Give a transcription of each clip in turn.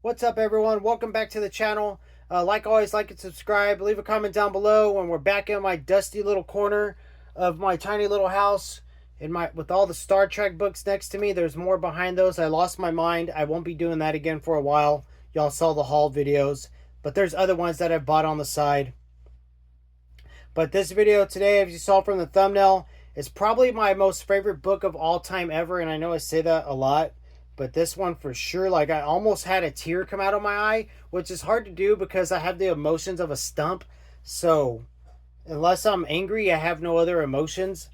What's up, everyone? Welcome back to the channel. Like always, like and subscribe. Leave a comment down below when we're back in my dusty little corner of my tiny little house with all the Star Trek books next to me. There's more behind those. I lost my mind. I won't be doing that again for a while. Y'all saw the haul videos, but there's other ones that I've bought on the side. But this video today, as you saw from the thumbnail, is probably my most favorite book of all time ever, and I know I say that a lot. But this one for sure, like I almost had a tear come out of my eye, which is hard to do because I have the emotions of a stump. So unless I'm angry, I have no other emotions.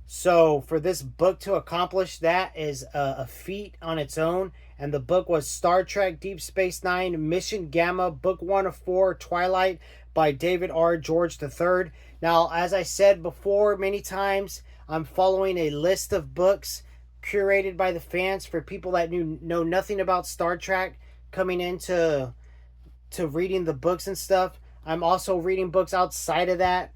So for this book to accomplish that is a feat on its own. And the book was Star Trek Deep Space Nine Mission Gamma, Book 1 of 4, Twilight by David R. George III. Now, as I said before many times, I'm following a list of books curated by the fans for people that know nothing about Star Trek coming into reading the books and stuff. I'm also reading books outside of that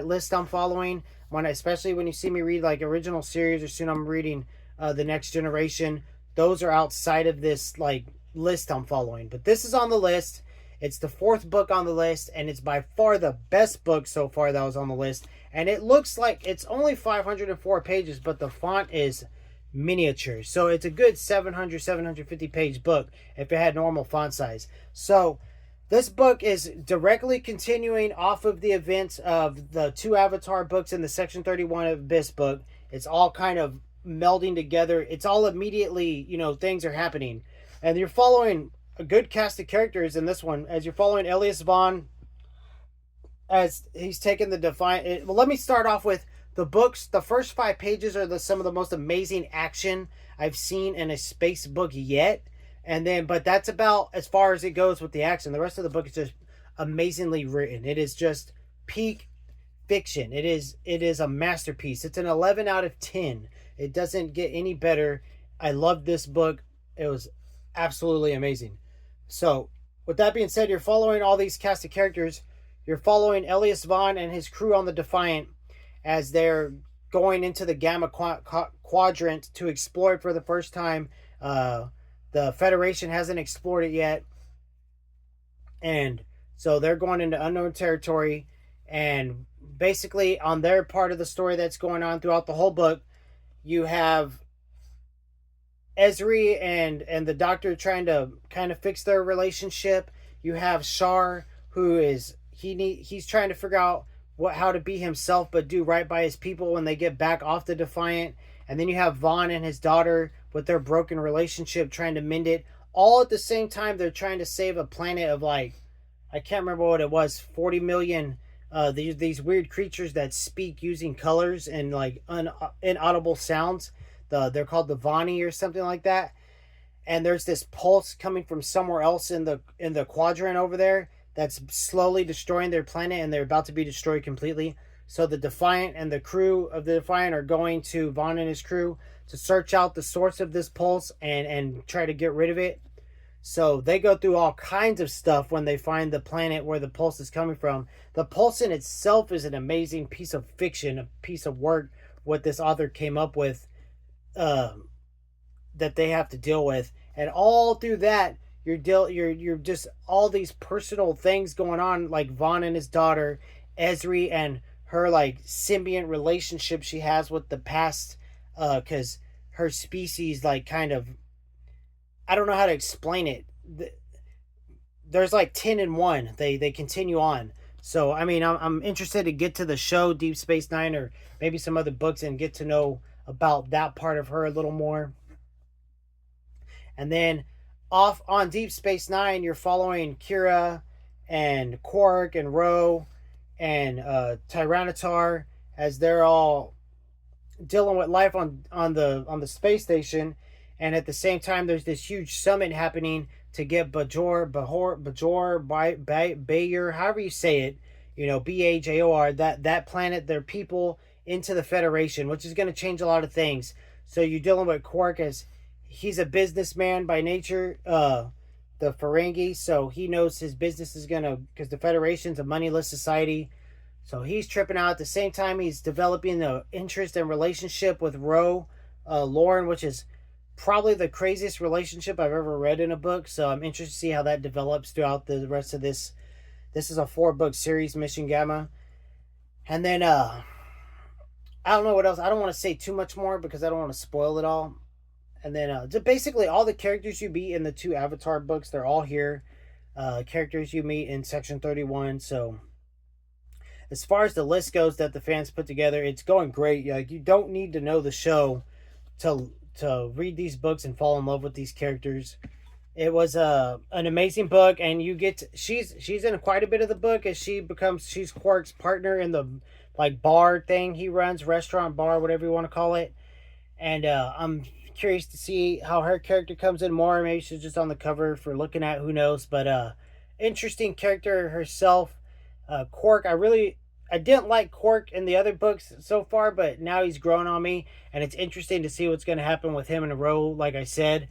list I'm following. Especially when you see me read like original series, or soon I'm reading the Next Generation. Those are outside of this like list I'm following. But this is on the list. It's the fourth book on the list, and it's by far the best book so far that was on the list. And it looks like it's only 504 pages, but the font is miniature. So it's a good 750 page book if it had normal font size. So this book is directly continuing off of the events of the two Avatar books and the Section 31 Abyss book. It's all kind of melding together. It's all immediately, things are happening. And you're following a good cast of characters in this one, as you're following Elias Vaughn as he's taken the Defiant. Well, let me start off with the books. The first 5 pages are some of the most amazing action I've seen in a space book yet. And then, but that's about as far as it goes with the action. The rest of the book is just amazingly written. It is just peak fiction. It is a masterpiece. It's an 11 out of 10. It doesn't get any better. I loved this book. It was absolutely amazing. So, with that being said, you're following all these cast of characters. You're following Elias Vaughn and his crew on the Defiant as they're going into the Gamma Quadrant to explore it for the first time. The Federation hasn't explored it yet. And so they're going into unknown territory. And basically, on their part of the story that's going on throughout the whole book, you have Ezri and the Doctor trying to kind of fix their relationship. You have Shar, who is he's trying to figure out how to be himself but do right by his people when they get back off the Defiant. And then you have Vaughn and his daughter with their broken relationship trying to mend it. All at the same time, they're trying to save a planet of like, I can't remember what it was, 40 million these weird creatures that speak using colors and like inaudible sounds. They're called the Vani or something like that. And there's this pulse coming from somewhere else in the quadrant over there that's slowly destroying their planet, and they're about to be destroyed completely. So the Defiant and the crew of the Defiant are going to Vaughn and his crew to search out the source of this pulse and try to get rid of it. So they go through all kinds of stuff when they find the planet where the pulse is coming from. The pulse in itself is an amazing piece of fiction, a piece of work, what this author came up with that they have to deal with. And all through that, you're just all these personal things going on, like Vaughn and his daughter, Ezri, and her like symbiont relationship she has with the past, because her species like kind of, I don't know how to explain it. There's like 10 in 1. They continue on. So I mean, I'm interested to get to the show Deep Space Nine, or maybe some other books, and get to know about that part of her a little more. And then off on Deep Space Nine, you're following Kira and Quark and Ro and Tyranitar as they're all dealing with life on the space station. And at the same time, there's this huge summit happening to get Bajor, Bayor, however you say it, Bajor, that planet, their people, into the Federation, which is going to change a lot of things. So you're dealing with Quark as he's a businessman by nature, the Ferengi, so he knows his business is going to, because the Federation's a moneyless society. So he's tripping out. At the same time, he's developing the interest and relationship with Lauren, which is probably the craziest relationship I've ever read in a book. So I'm interested to see how that develops throughout the rest of this. This is a 4-book series, Mission Gamma. And then I don't know what else. I don't want to say too much more because I don't want to spoil it all. And then basically all the characters you meet in the 2 Avatar books, they're all here. Characters you meet in section 31. So as far as the list goes that the fans put together, it's going great. Like, you don't need to know the show to read these books and fall in love with these characters. It was an amazing book, and you get she's in quite a bit of the book as she's Quark's partner in the like bar thing he runs, restaurant, bar, whatever you want to call it. And I'm curious to see how her character comes in more. Maybe she's just on the cover for looking at, who knows. But interesting character herself. Quark, I didn't like Quark in the other books so far, but now he's grown on me, and it's interesting to see what's going to happen with him in a row, like I said.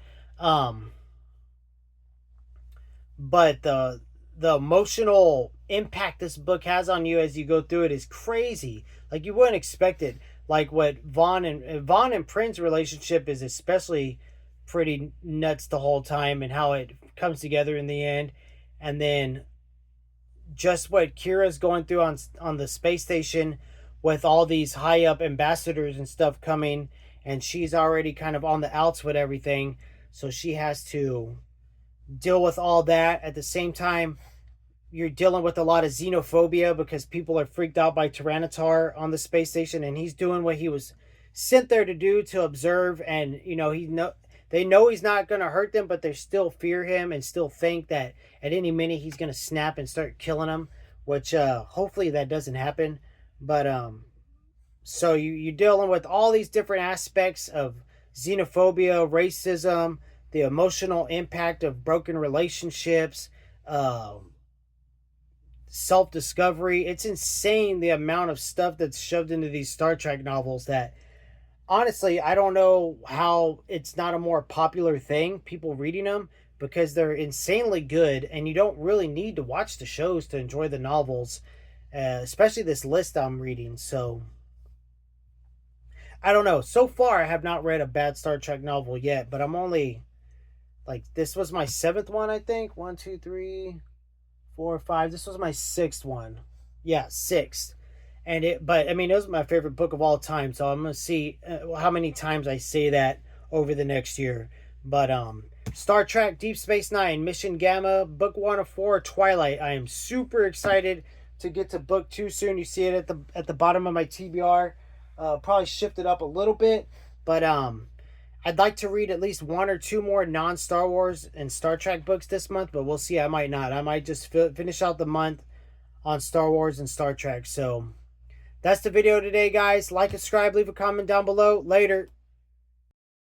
But the emotional impact this book has on you as you go through it is crazy. Like, you wouldn't expect it. Like what Vaughn and Prin's relationship is especially pretty nuts the whole time, and how it comes together in the end. And then just what Kira's going through on the space station with all these high up ambassadors and stuff coming, and she's already kind of on the outs with everything, so she has to deal with all that. At the same time, you're dealing with a lot of xenophobia because people are freaked out by Tyranitar on the space station, and he's doing what he was sent there to do, to observe. And they know he's not going to hurt them, but they still fear him and still think that at any minute he's going to snap and start killing them, which hopefully that doesn't happen. But so you're dealing with all these different aspects of xenophobia, racism, the emotional impact of broken relationships, self-discovery. It's insane the amount of stuff that's shoved into these Star Trek novels that, honestly, I don't know how it's not a more popular thing, people reading them, because they're insanely good, and you don't really need to watch the shows to enjoy the novels, especially this list I'm reading. So I don't know. So far, I have not read a bad Star Trek novel yet, but I'm only, like, this was my 7th one, I think. 1, 2, 3, 4, 5. This was my 6th one. Yeah, 6th. But I mean, it was my favorite book of all time. So I'm gonna see how many times I say that over the next year. But Star Trek Deep Space Nine, Mission Gamma, book 1 of 4, Twilight. I am super excited to get to book 2 soon. You see it at the bottom of my TBR. Probably shifted up a little bit, but I'd like to read at least 1 or 2 more non-Star Wars and Star Trek books this month, but we'll see. I might not. I might just finish out the month on Star Wars and Star Trek. So that's the video today, guys. Like, subscribe, leave a comment down below. Later.